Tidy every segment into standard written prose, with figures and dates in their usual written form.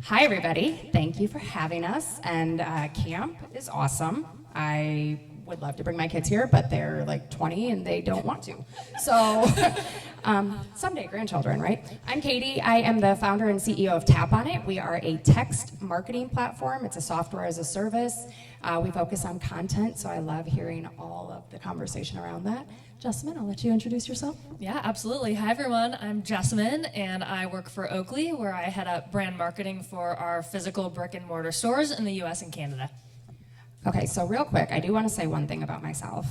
Hi, everybody. Thank you for having us. And camp is awesome. I would love to bring my kids here, but they're like 20 and they don't want to. So someday, grandchildren, right? I'm Katie. I am the founder and CEO of TapOnIt. We are a text marketing platform. It's a software as a service. We focus on content, so I love hearing all of the conversation around that. Jessamyn, I'll let you introduce yourself. Yeah, absolutely. Hi, everyone. I'm Jessamyn, and I work for Oakley, where I head up brand marketing for our physical brick and mortar stores in the US and Canada. Okay, so real quick, I do want to say one thing about myself,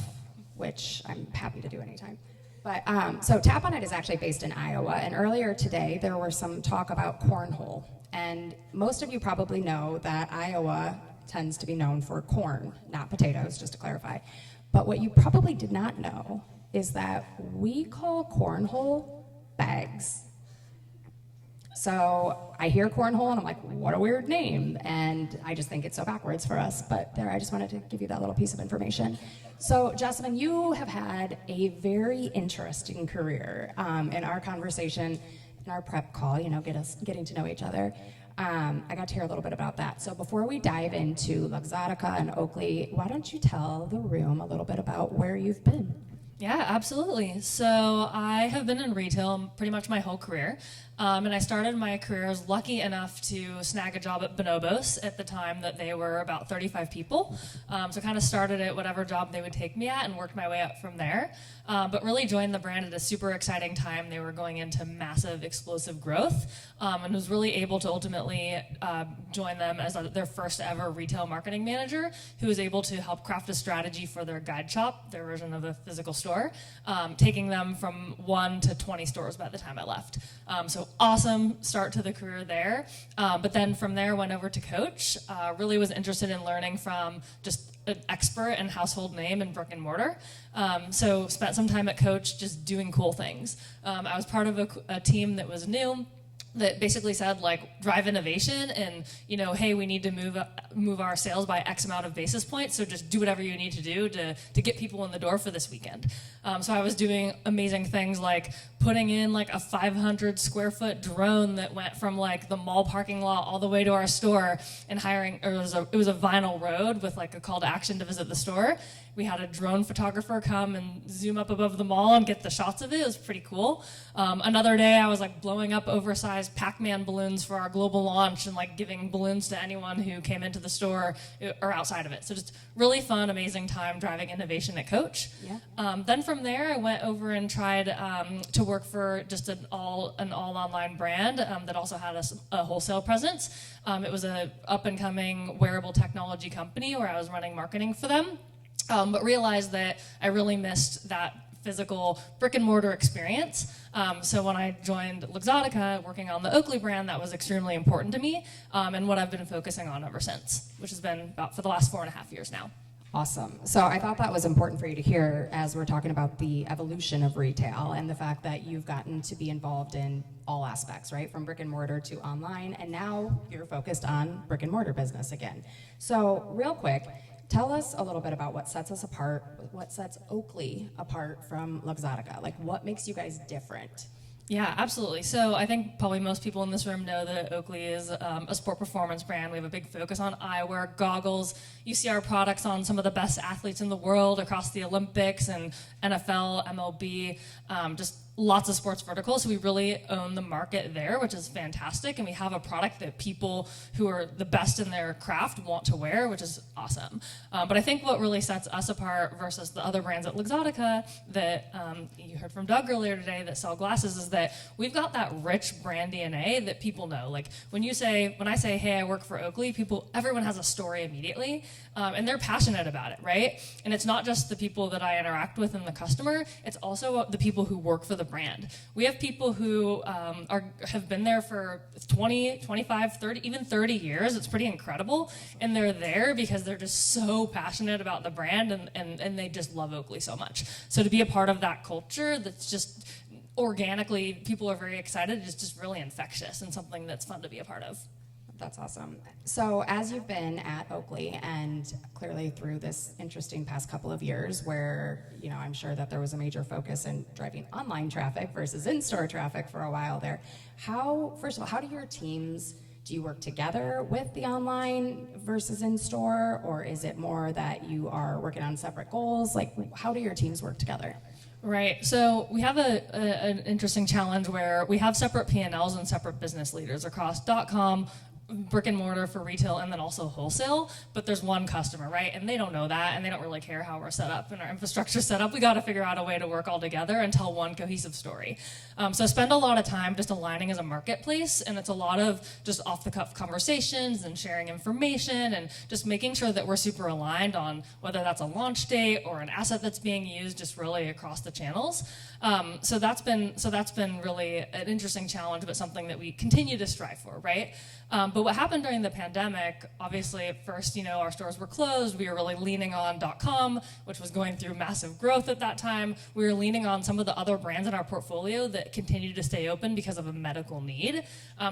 which I'm happy to do anytime. But so TapOnIt is actually based in Iowa, and earlier today there was some talk about cornhole. And most of you probably know that Iowa tends to be known for corn, not potatoes, just to clarify. But what you probably did not know is that we call cornhole bags. So I hear cornhole and I'm like, what a weird name. And I just think it's so backwards for us. But there, I just wanted to give you that little piece of information. So Jessamyn, you have had a very interesting career. In our conversation, in our prep call, getting to know each other, I got to hear a little bit about that. So before we dive into Luxottica and Oakley, why don't you tell the room a little bit about where you've been? Yeah, absolutely. So I have been in retail pretty much my whole career. And I started my career, I was lucky enough to snag a job at Bonobos at the time that they were about 35 people. So kind of started at whatever job they would take me at and worked my way up from there. But really joined the brand at a super exciting time. They were going into massive explosive growth and was really able to ultimately join them as their first ever retail marketing manager who was able to help craft a strategy for their guide shop, their version of a physical store, taking them from 1 to 20 stores by the time I left. So awesome start to the career there. But then from there went over to coach, really was interested in learning from just an expert and household name in brick and mortar. So spent some time at Coach just doing cool things. I was part of a team that was new that basically said like drive innovation and hey, we need to move our sales by X amount of basis points, so just do whatever you need to do to get people in the door for this weekend. So I was doing amazing things like putting in like a 500 square foot drone that went from like the mall parking lot all the way to our store, and hiring, it was a vinyl road with like a call to action to visit the store. We had a drone photographer come and zoom up above the mall and get the shots of it. It was pretty cool. Another day I was like blowing up oversized Pac-Man balloons for our global launch and like giving balloons to anyone who came into the store or outside of it. So just really fun, amazing time driving innovation at Coach. Yeah. Then from there I went over and tried to work for just an all online brand that also had a wholesale presence. It was a up and coming wearable technology company where I was running marketing for them. But realized that I really missed that physical brick and mortar experience. So when I joined Luxottica, working on the Oakley brand, that was extremely important to me, and what I've been focusing on ever since, which has been about for the last 4.5 years now. Awesome. So I thought that was important for you to hear as we're talking about the evolution of retail and the fact that you've gotten to be involved in all aspects, right? From brick and mortar to online, and now you're focused on brick and mortar business again. So real quick, tell us a little bit about what sets us apart, what sets Oakley apart from Luxottica. Like, what makes you guys different? Yeah, absolutely. So I think probably most people in this room know that Oakley is a sport performance brand. We have a big focus on eyewear, goggles. You see our products on some of the best athletes in the world across the Olympics and NFL, MLB, just lots of sports verticals. So we really own the market there, which is fantastic. And we have a product that people who are the best in their craft want to wear, which is awesome. But I think what really sets us apart versus the other brands at Luxottica that you heard from Doug earlier today that sell glasses is that we've got that rich brand DNA that people know. Like when I say, hey, I work for Oakley, everyone has a story immediately. And they're passionate about it, right? And it's not just the people that I interact with and the customer, it's also the people who work for the brand. We have people who have been there for 20, 25, 30, even 30 years. It's pretty incredible. And they're there because they're just so passionate about the brand and they just love Oakley so much. So to be a part of that culture that's just organically, people are very excited, is just really infectious and something that's fun to be a part of. That's awesome. So as you've been at Oakley and clearly through this interesting past couple of years where, I'm sure that there was a major focus in driving online traffic versus in-store traffic for a while there, first of all, how do your teams do you work together with the online versus in-store, or is it more that you are working on separate goals? Like, how do your teams work together? Right. So we have an interesting challenge where we have separate P&Ls and separate business leaders across .com, brick and mortar for retail, and then also wholesale, but there's one customer, right? And they don't know that, and they don't really care how we're set up and our infrastructure set up. We got to figure out a way to work all together and tell one cohesive story. So I spend a lot of time just aligning as a marketplace, and it's a lot of just off-the-cuff conversations and sharing information and just making sure that we're super aligned on whether that's a launch date or an asset that's being used, just really across the channels. So that's been really an interesting challenge, but something that we continue to strive for, right? But what happened during the pandemic, obviously at first, our stores were closed. We were really leaning on .com, which was going through massive growth at that time. We were leaning on some of the other brands in our portfolio that continued to stay open because of a medical need.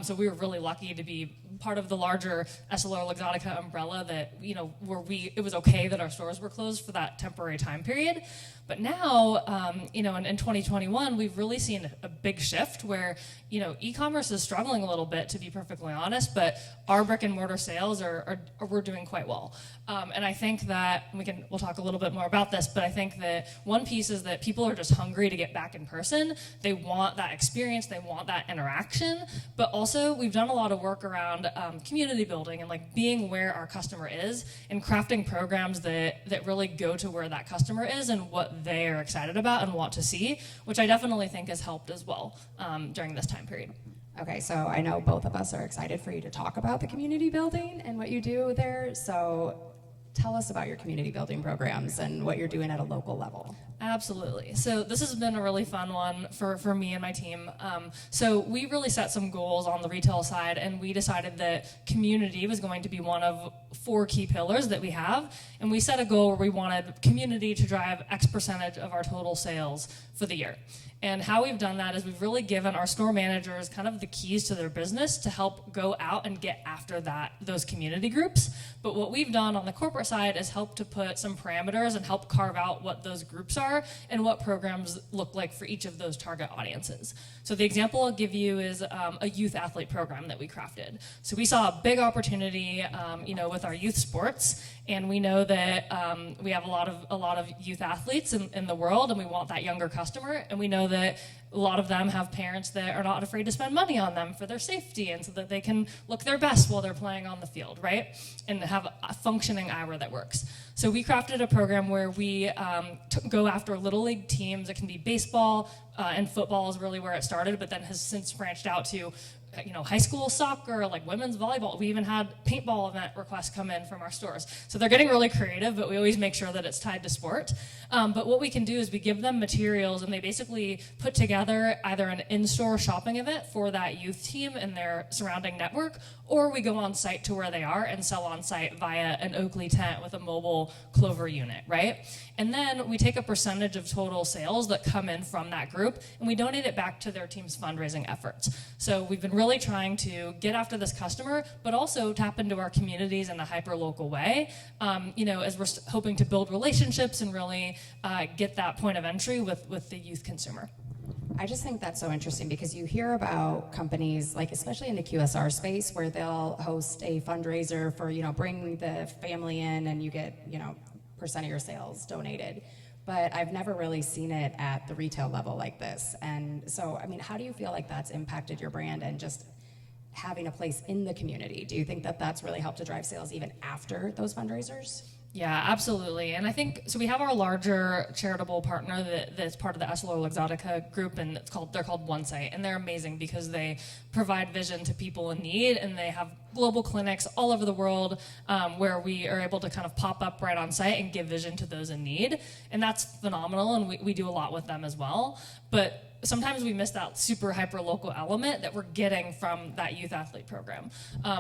So we were really lucky to be part of the larger Luxottica umbrella that, where it was okay that our stores were closed for that temporary time period. But now, in 2021, we've really seen a big shift where, e-commerce is struggling a little bit, to be perfectly honest, but our brick and mortar sales we're doing quite well. And I think that we'll talk a little bit more about this, but I think that one piece is that people are just hungry to get back in person. They want that experience, they want that interaction, but also we've done a lot of work around community building and like being where our customer is and crafting programs that really go to where that customer is and what they are excited about and want to see, which I definitely think has helped as well during this time period. Okay, so I know both of us are excited for you to talk about the community building and what you do there. So tell us about your community building programs and what you're doing at a local level. Absolutely. So this has been a really fun one for me and my team. So we really set some goals on the retail side, and we decided that community was going to be one of 4 key pillars that we have. And we set a goal where we wanted community to drive X percentage of our total sales for the year. And how we've done that is we've really given our store managers kind of the keys to their business to help go out and get after those community groups. But what we've done on the corporate side is help to put some parameters and help carve out what those groups are and what programs look like for each of those target audiences. So the example I'll give you is a youth athlete program that we crafted. So we saw a big opportunity, with our youth sports, and we know that we have a lot of youth athletes in the world, and we want that younger customer, and we know that a lot of them have parents that are not afraid to spend money on them for their safety and so that they can look their best while they're playing on the field, right? And have a functioning eyewear that works. So we crafted a program where we go after little league teams. It can be baseball and football is really where it started, but then has since branched out to high school soccer, like women's volleyball. We even had paintball event requests come in from our stores. So they're getting really creative, but we always make sure that it's tied to sport. But what we can do is we give them materials, and they basically put together either an in-store shopping event for that youth team and their surrounding network, or we go on site to where they are and sell on site via an Oakley tent with a mobile Clover unit, right? And then we take a percentage of total sales that come in from that group, and we donate it back to their team's fundraising efforts. So we've been really trying to get after this customer, but also tap into our communities in a hyper-local way, as we're hoping to build relationships and really get that point of entry with the youth consumer. I just think that's so interesting because you hear about companies, like especially in the QSR space, where they'll host a fundraiser for, bring the family in and you get, percent of your sales donated. But I've never really seen it at the retail level like this. And so, how do you feel like that's impacted your brand and just having a place in the community? Do you think that that's really helped to drive sales even after those fundraisers? Yeah, absolutely. And I think, so we have our larger charitable partner that's part of the Luxottica group, and they're called One Sight, and they're amazing because they provide vision to people in need, and they have global clinics all over the world where we are able to kind of pop up right on site and give vision to those in need. And that's phenomenal, and we do a lot with them as well. But sometimes we miss that super hyper local element that we're getting from that youth athlete program.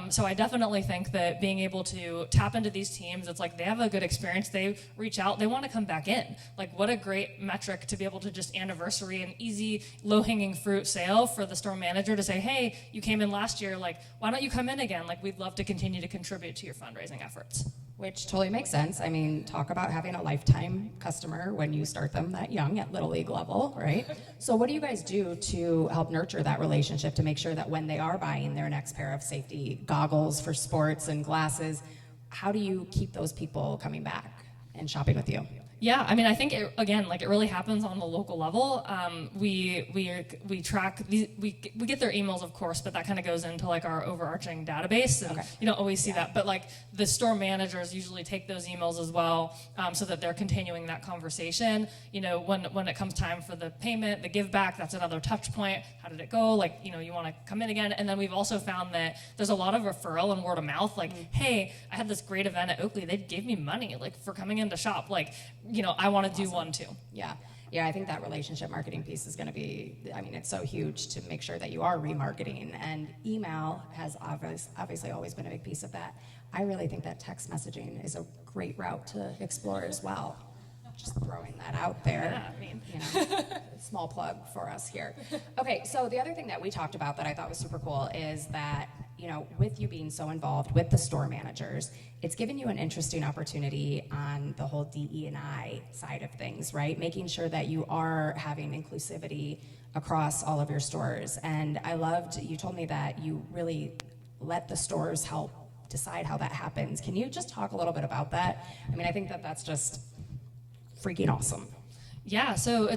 So I definitely think that being able to tap into these teams, it's like they have a good experience, they reach out, they want to come back in. Like, what a great metric to be able to just anniversary an easy low hanging fruit sale for the store manager to say, hey, you came in last year, like, why don't you come in again? Like, we'd love to continue to contribute to your fundraising efforts. Which totally makes sense. I mean, talk about having a lifetime customer when you start them that young at Little League level, right? So what do you guys do to help nurture that relationship to make sure that when they are buying their next pair of safety goggles for sports and glasses, how do you keep those people coming back and shopping with you? Yeah, I mean, I think it really happens on the local level. We track we get their emails, of course, but that kind of goes into like our overarching database, and you don't always see that. But like the store managers usually take those emails as well, so that they're continuing that conversation. You know, when it comes time for the payment, the give back, that's another touch point. How did it go? Like, you know, you want to come in again. And then we've also found that there's a lot of referral and word of mouth. Like, hey, I had this great event at Oakley. They gave me money like for coming in to shop. Like, you know, I want to do one too. Yeah. Yeah, I think that relationship marketing piece is going to be, I mean, it's so huge to make sure that you are remarketing, and email has obviously always been a big piece of that. I really think that text messaging is a great route to explore as well. Just throwing that out there. Yeah, I mean, you know, small plug for us here. Okay, so the other thing that we talked about that I thought was super cool is that, you know, with you being so involved with the store managers, it's given you an interesting opportunity on the whole DE&I side of things, right? Making sure that you are having inclusivity across all of your stores. And I loved, you told me that you really let the stores help decide how that happens. Can you just talk a little bit about that? I mean, I think that that's just freaking awesome. Yeah, so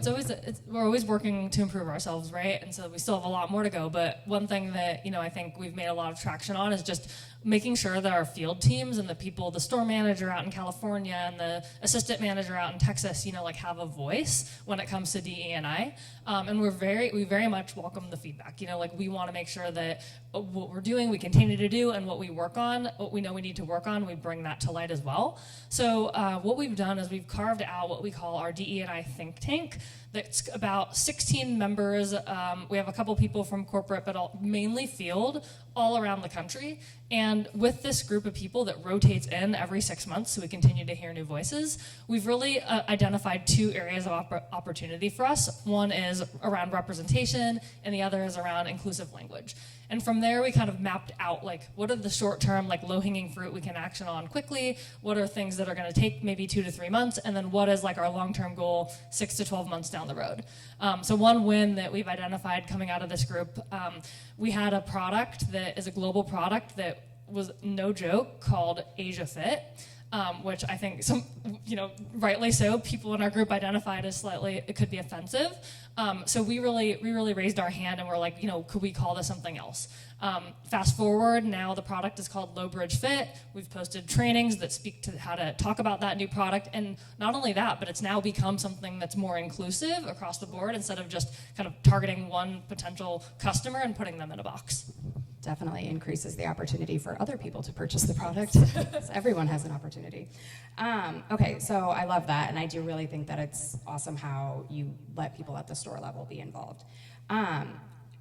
we're always working to improve ourselves, right? And so we still have a lot more to go. But one thing that, you know, I think we've made a lot of traction on is just making sure that our field teams and the people, the store manager out in California and the assistant manager out in Texas, you know, like have a voice when it comes to DE&I. And we very much welcome the feedback. You know, like we want to make sure that what we're doing, we continue to do, and what we work on, what we know we need to work on, we bring that to light as well. So what we've done is we've carved out what we call our DE&I think tank. That's about 16 members. We have a couple people from corporate, but mainly field, all around the country. And with this group of people that rotates in every 6 months, so we continue to hear new voices, we've really identified two areas of opportunity for us. One is around representation, and the other is around inclusive language. And from there, we kind of mapped out, like, what are the short-term, like, low-hanging fruit we can action on quickly? What are things that are going to take maybe 2 to 3 months? And then what is, like, our long-term goal 6 to 12 months down the road? So one win that we've identified coming out of this group, we had a product that is a global product that was, no joke, called Asia Fit. Which I think some, you know, rightly so, people in our group identified as slightly, it could be offensive. So we really raised our hand and we're like, you know, could we call this something else? Fast forward, now the product is called Low Bridge Fit. We've posted trainings that speak to how to talk about that new product. And not only that, but it's now become something that's more inclusive across the board instead of just kind of targeting one potential customer and putting them in a box. Definitely increases the opportunity for other people to purchase the product. So everyone has an opportunity. Okay, so I love that, and I do really think that it's awesome how you let people at the store level be involved.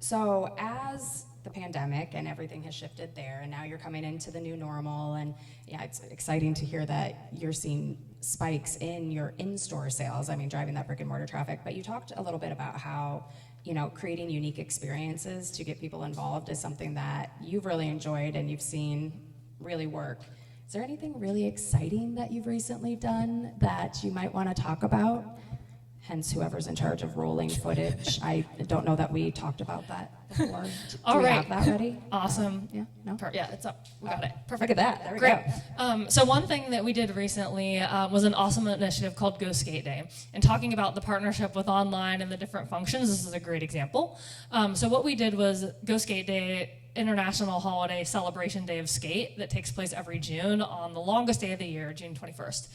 So as the pandemic and everything has shifted there, and now you're coming into the new normal, and yeah, it's exciting to hear that you're seeing spikes in your in-store sales, I mean, driving that brick and mortar traffic, but you talked a little bit about how, you know, creating unique experiences to get people involved is something that you've really enjoyed and you've seen really work. Is there anything really exciting that you've recently done that you might want to talk about? Hence, whoever's in charge of rolling footage. I don't know that we talked about that before. Do we have that ready? Awesome. Yeah? No? Yeah, it's up. We got it. Perfect. Look at that. There we Great. go. So one thing that we did recently was an awesome initiative called Go Skate Day. And talking about the partnership with online and the different functions, this is a great example. So what we did was Go Skate Day, international holiday celebration day of skate that takes place every June on the longest day of the year, June 21st.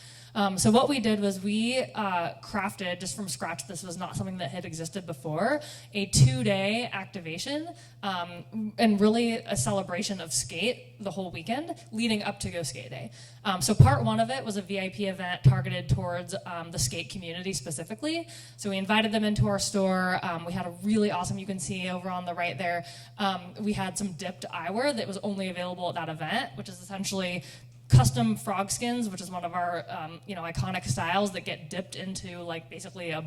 So what we did was we crafted, just from scratch, this was not something that had existed before, a 2-day activation and really a celebration of skate the whole weekend leading up to Go Skate Day. So part one of it was a VIP event targeted towards the skate community specifically. So we invited them into our store. We had a really awesome, you can see over on the right there, we had some dipped eyewear that was only available at that event, which is essentially custom frog skins, which is one of our iconic styles that get dipped into like basically a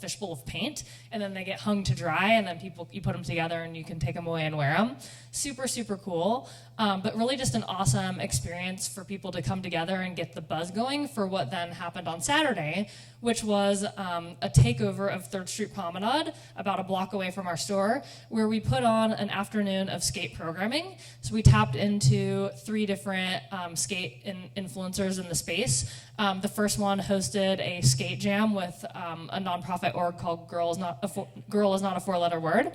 fishbowl of paint, and then they get hung to dry, and then you put them together and you can take them away and wear them. Super, super cool. But really just an awesome experience for people to come together and get the buzz going for what then happened on Saturday, which was a takeover of 3rd Street Promenade, about a block away from our store, where we put on an afternoon of skate programming. So we tapped into 3 different skate influencers in the space. The first one hosted a skate jam with a nonprofit org called Girl is Not a 4-letter word.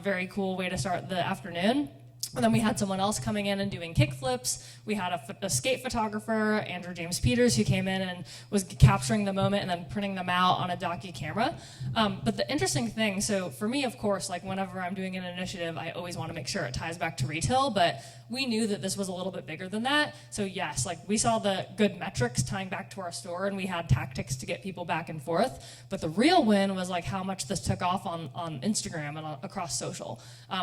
Very cool way to start the afternoon. And then we had someone else coming in and doing kickflips. We had a skate photographer, Andrew James Peters, who came in and was capturing the moment and then printing them out on a docu camera. But the interesting thing, so for me, of course, like whenever I'm doing an initiative, I always want to make sure it ties back to retail, but we knew that this was a little bit bigger than that. So yes, like we saw the good metrics tying back to our store, and we had tactics to get people back and forth. But the real win was like how much this took off on Instagram and across social.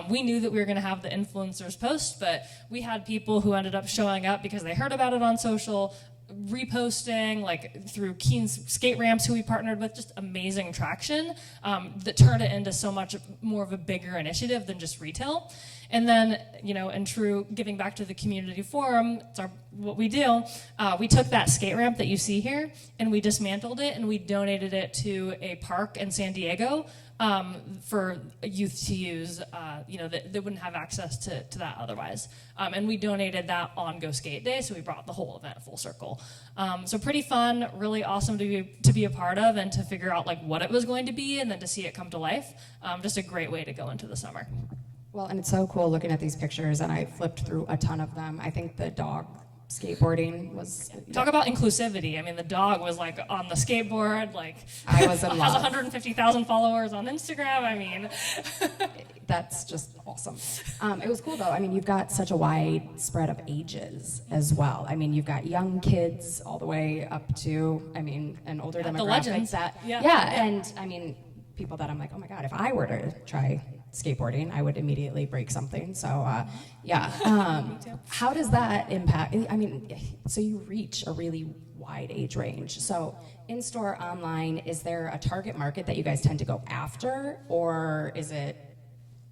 We knew that we were going to have the influencers post, but we had people who ended up showing up because they heard about it on social, reposting, like through Keen's skate ramps, who we partnered with, just amazing traction that turned it into so much more of a bigger initiative than just retail. And then, in true giving back to the community forum, it's what we do, we took that skate ramp that you see here and we dismantled it and we donated it to a park in San Diego for youth to use, that wouldn't have access to that otherwise. And we donated that on Go Skate Day, so we brought the whole event full circle. So pretty fun, really awesome to be a part of and to figure out like what it was going to be and then to see it come to life. Just a great way to go into the summer. Well, and it's so cool looking at these pictures, and I flipped through a ton of them. I think the dog skateboarding was... Talk about inclusivity. I mean, the dog was like on the skateboard, like I was in love. Has 150,000 followers on Instagram. I mean, that's just awesome. It was cool though. I mean, you've got such a wide spread of ages as well. I mean, you've got young kids all the way up to, an older demographic. The legends. And I mean, people that I'm like, oh my God, if I were to try skateboarding, I would immediately break something. So, how does that impact? I mean, so you reach a really wide age range. So, in-store, online, is there a target market that you guys tend to go after, or is it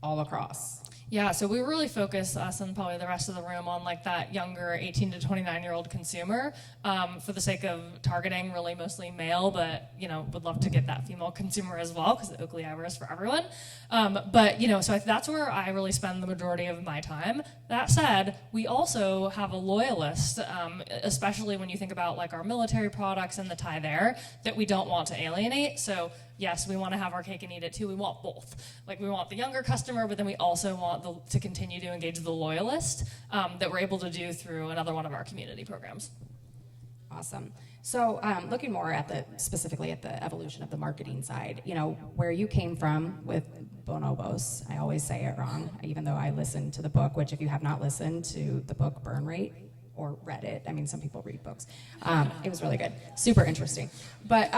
all across? Yeah, so we really focus, us and probably the rest of the room, on like that younger 18 to 29-year-old consumer for the sake of targeting really mostly male, but, would love to get that female consumer as well because the Oakley eyewear is for everyone. But, so that's where I really spend the majority of my time. That said, we also have a loyalist, especially when you think about like our military products and the tie there, that we don't want to alienate. So yes, we want to have our cake and eat it too. We want both. Like we want the younger customer, but then we also want to continue to engage the loyalist that we're able to do through another one of our community programs. Awesome. So looking more specifically at the evolution of the marketing side, where you came from with bonobos, I always say it wrong, even though I listened to the book, which if you have not listened to the book Burn Rate, or read it. I mean, some people read books. It was really good. Super interesting. But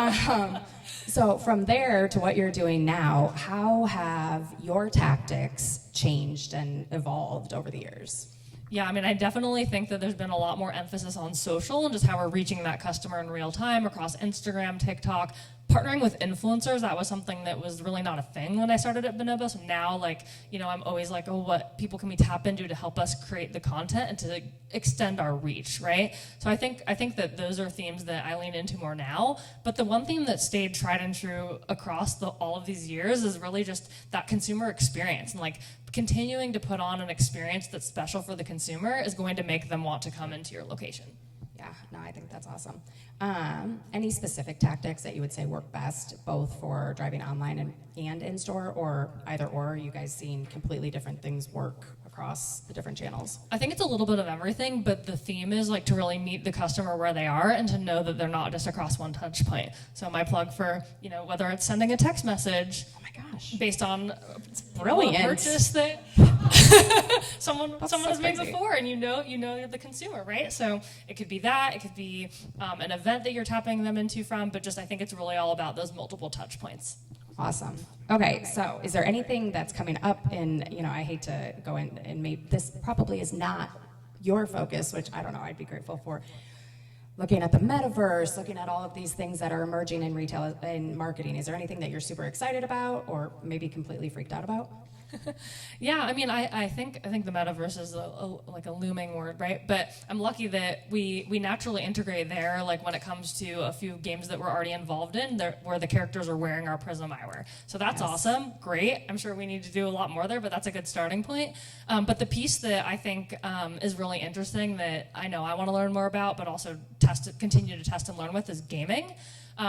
so from there to what you're doing now, how have your tactics changed and evolved over the years? Yeah, I definitely think that there's been a lot more emphasis on social and just how we're reaching that customer in real time across Instagram, TikTok. Partnering with influencers, that was something that was really not a thing when I started at Bonobo. So now, I'm always like, oh, what people can we tap into to help us create the content and to extend our reach, right? So I think that those are themes that I lean into more now. But the one theme that stayed tried and true across all of these years is really just that consumer experience. And continuing to put on an experience that's special for the consumer is going to make them want to come into your location. Yeah, no, I think that's awesome. Any specific tactics that you would say work best, both for driving online and in-store, or either or? Are you guys seeing completely different things work across the different channels? I think it's a little bit of everything, but the theme is to really meet the customer where they are and to know that they're not just across one touch point. So my plug for, whether it's sending a text message, oh my gosh, based on brilliant a purchase that someone has made before, and you're the consumer, right? So it could be that, it could be an event that you're tapping them into from, but I think it's really all about those multiple touch points. Awesome. Okay, so is there anything that's coming up in, I hate to go in and maybe this probably is not your focus, which I don't know, I'd be grateful for, looking at the metaverse, looking at all of these things that are emerging in retail and marketing. Is there anything that you're super excited about or maybe completely freaked out about? Yeah, I mean, I think the metaverse is like a looming word, right? But I'm lucky that we naturally integrate there, like when it comes to a few games that we're already involved in, where the characters are wearing our Prism eyewear. So that's awesome, great. I'm sure we need to do a lot more there, but that's a good starting point. But the piece that I think is really interesting that I know I want to learn more about, but also continue to test and learn with is gaming.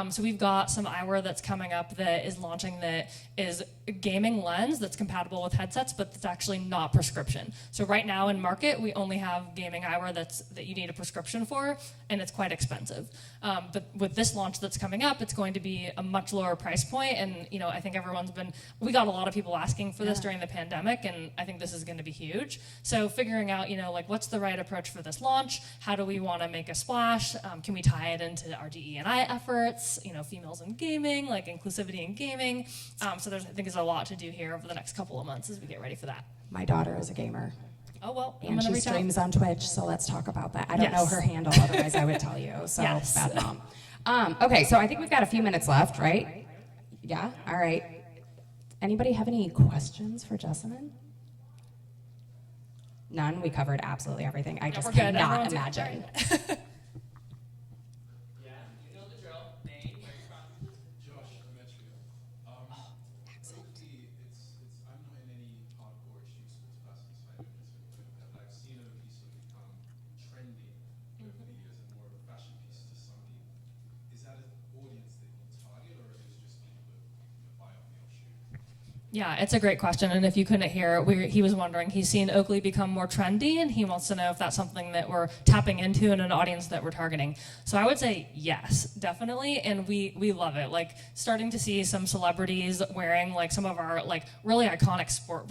So we've got some eyewear that's coming up that is launching that is a gaming lens that's compatible with headsets, but it's actually not prescription. So right now in market, we only have gaming eyewear that you need a prescription for, and it's quite expensive. But with this launch that's coming up, it's going to be a much lower price point, and I think we got a lot of people asking for this during the pandemic, and I think this is going to be huge. So figuring out, like what's the right approach for this launch? How do we want to make a splash? Can we tie it into our DE&I efforts? Females in gaming, like inclusivity in gaming. So I think there's a lot to do here over the next couple of months as we get ready for that. My daughter is a gamer. Oh, well, and she streams on Twitch, so let's talk about that. I don't know her handle, otherwise I would tell you. So bad mom. Okay, so I think we've got a few minutes left, right? Yeah? All right. Anybody have any questions for Jessamyn? None? We covered absolutely everything. I just cannot imagine. Yeah, it's a great question, and if you couldn't hear, he was wondering, he's seen Oakley become more trendy, and he wants to know if that's something that we're tapping into in an audience that we're targeting. So I would say yes, definitely, and we love it. Like, starting to see some celebrities wearing like some of our like really iconic sport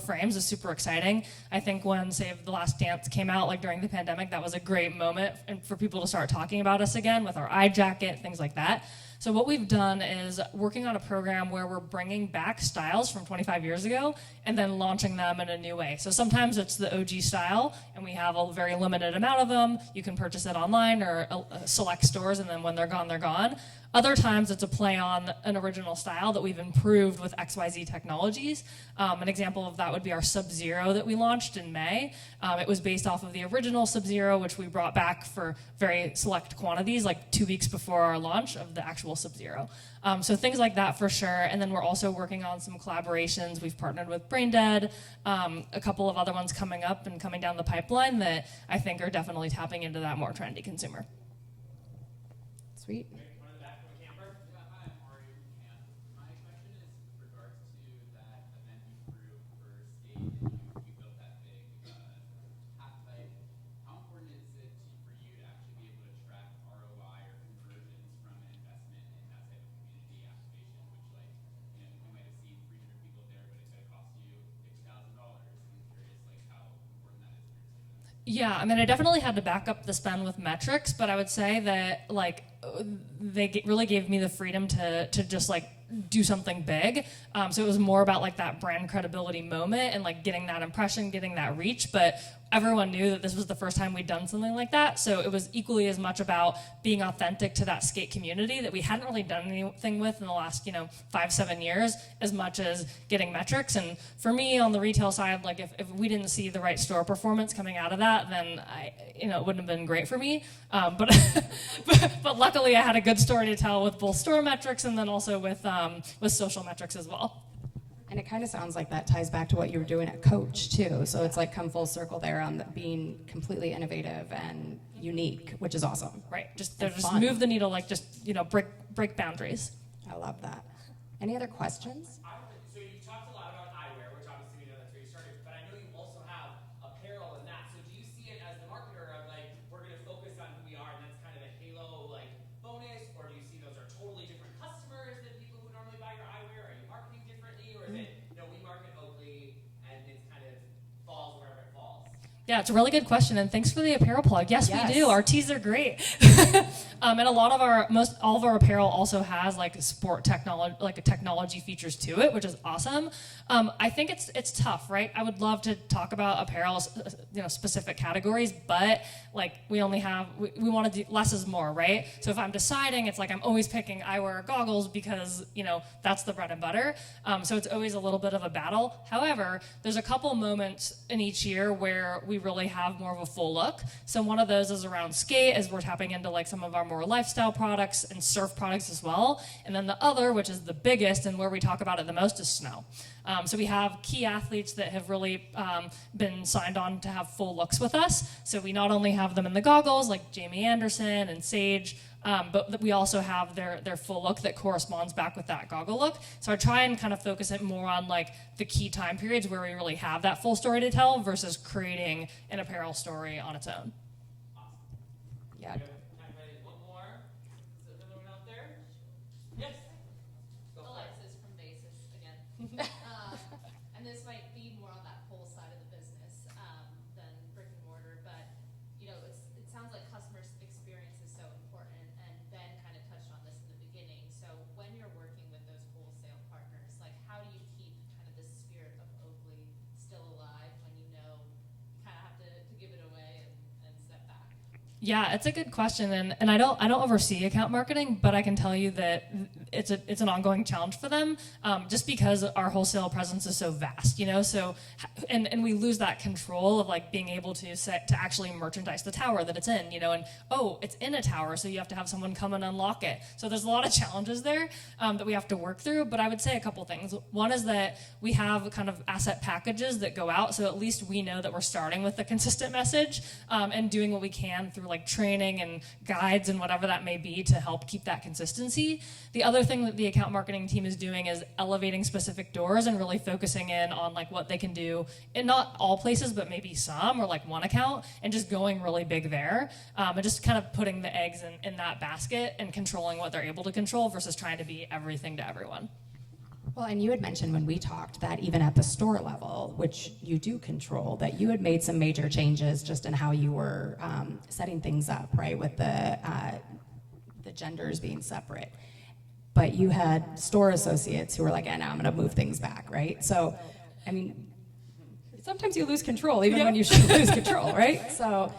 frames is super exciting. I think when Save the Last Dance came out, like during the pandemic, that was a great moment and for people to start talking about us again with our eye jacket, things like that. So what we've done is working on a program where we're bringing back styles from 25 years ago and then launching them in a new way. So sometimes it's the OG style, and we have a very limited amount of them. You can purchase it online or select stores, and then when they're gone, they're gone. Other times it's a play on an original style that we've improved with XYZ technologies. An example of that would be our Sub-Zero that we launched in May. It was based off of the original Sub-Zero, which we brought back for very select quantities, like 2 weeks before our launch of the actual Sub-Zero. So things like that for sure. And then we're also working on some collaborations. We've partnered with Braindead, a couple of other ones coming up and coming down the pipeline that I think are definitely tapping into that more trendy consumer. Sweet. Yeah, I mean, I definitely had to back up the spend with metrics, but I would say that like they really gave me the freedom to just like do something big. So it was more about like that brand credibility moment and like getting that impression, getting that reach. But everyone knew that this was the first time we'd done something like that. So it was equally as much about being authentic to that skate community that we hadn't really done anything with in the last, 5-7 years, as much as getting metrics. And for me on the retail side, like if we didn't see the right store performance coming out of that, then it wouldn't have been great for me. But luckily I had a good story to tell with both store metrics and then also with social metrics as well. And it kind of sounds like that ties back to what you were doing at Coach too. So it's like come full circle there on being completely innovative and unique, which is awesome. Right. Just move the needle, like break boundaries. I love that. Any other questions? So you talked a lot about eyewear, which obviously we know that's where you started, but I know you also have apparel in that. So do you see it as the marketer of like, we're going to focus on who we are and that's kind of a halo like bonus, or do you see those are totally different customers than people who normally buy your eyewear? Are you marketing differently, or is it, we market Oakley and it's kind of falls wherever it falls? Yeah, it's a really good question, and thanks for the apparel plug. Yes, Yes. we do. Our tees are great. And a lot of all of our apparel also has like sport technology, like technology features to it, which is awesome. I think it's tough, right? I would love to talk about apparel, specific categories, but like we want to do less is more, right? So if I'm deciding, it's like I'm always picking eyewear or goggles because that's the bread and butter. So it's always a little bit of a battle. However, there's a couple moments in each year where we really have more of a full look. So one of those is around skate, as we're tapping into like some of our more lifestyle products and surf products as well. And then the other, which is the biggest and where we talk about it the most, is snow. So we have key athletes that have really been signed on to have full looks with us. So we not only have them in the goggles like Jamie Anderson and Sage, but we also have their full look that corresponds back with that goggle look. So I try and kind of focus it more on like the key time periods where we really have that full story to tell versus creating an apparel story on its own. Yeah. Time for one more. Is there anyone out there? Yes. Go for it. Alexis from Basis again. And this might be more on that whole side of the business than brick and mortar, but it sounds like customer experience is so important, and Ben kind of touched on this in the beginning. So when you're working with those wholesale partners, like how do you keep kind of the spirit of Oakley still alive when you kind of have to give it away and step back? Yeah, it's a good question, and I don't oversee account marketing, but I can tell you that it's an ongoing challenge for them, just because our wholesale presence is so vast, So and we lose that control of like being able to actually merchandise the tower that it's in, and it's in a tower, so you have to have someone come and unlock it. So there's a lot of challenges there that we have to work through. But I would say a couple things. One is that we have kind of asset packages that go out, so at least we know that we're starting with a consistent message and doing what we can through like training and guides and whatever that may be to help keep that consistency. The other thing that the account marketing team is doing is elevating specific doors and really focusing in on like what they can do in not all places, but maybe some or like one account, and just going really big there and just kind of putting the eggs in that basket and controlling what they're able to control versus trying to be everything to everyone. Well, and you had mentioned when we talked that even at the store level, which you do control, that you had made some major changes just in how you were setting things up, right, with the genders being separate. But you had store associates who were like, now I'm going to move things back, right? So, I mean, sometimes you lose control, even when you shouldn't lose control, right? So,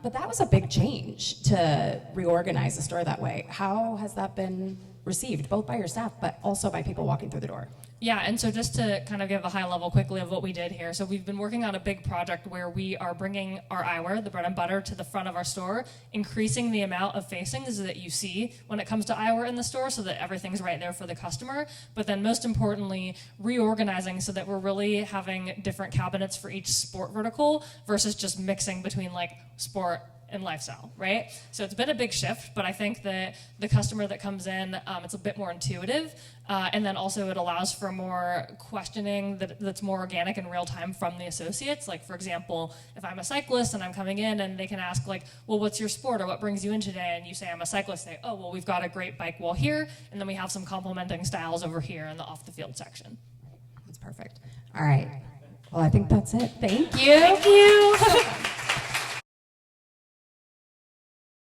but that was a big change to reorganize the store that way. How has that been received, both by your staff, but also by people walking through the door? Yeah, and so just to kind of give a high level quickly of what we did here. So we've been working on a big project where we are bringing our eyewear, the bread and butter, to the front of our store, increasing the amount of facings that you see when it comes to eyewear in the store so that everything's right there for the customer. But then most importantly, reorganizing so that we're really having different cabinets for each sport vertical versus just mixing between like sport and lifestyle, right? So it's been a big shift, but I think that the customer that comes in, it's a bit more intuitive, and then also it allows for more questioning that's more organic and real time from the associates. Like, for example, if I'm a cyclist and I'm coming in and they can ask like, well, what's your sport or what brings you in today? And you say, I'm a cyclist. Say, oh, well, we've got a great bike wall here, and then we have some complementing styles over here in the off the field section. That's perfect. All right. Well, I think that's it. Thank you. Thank you.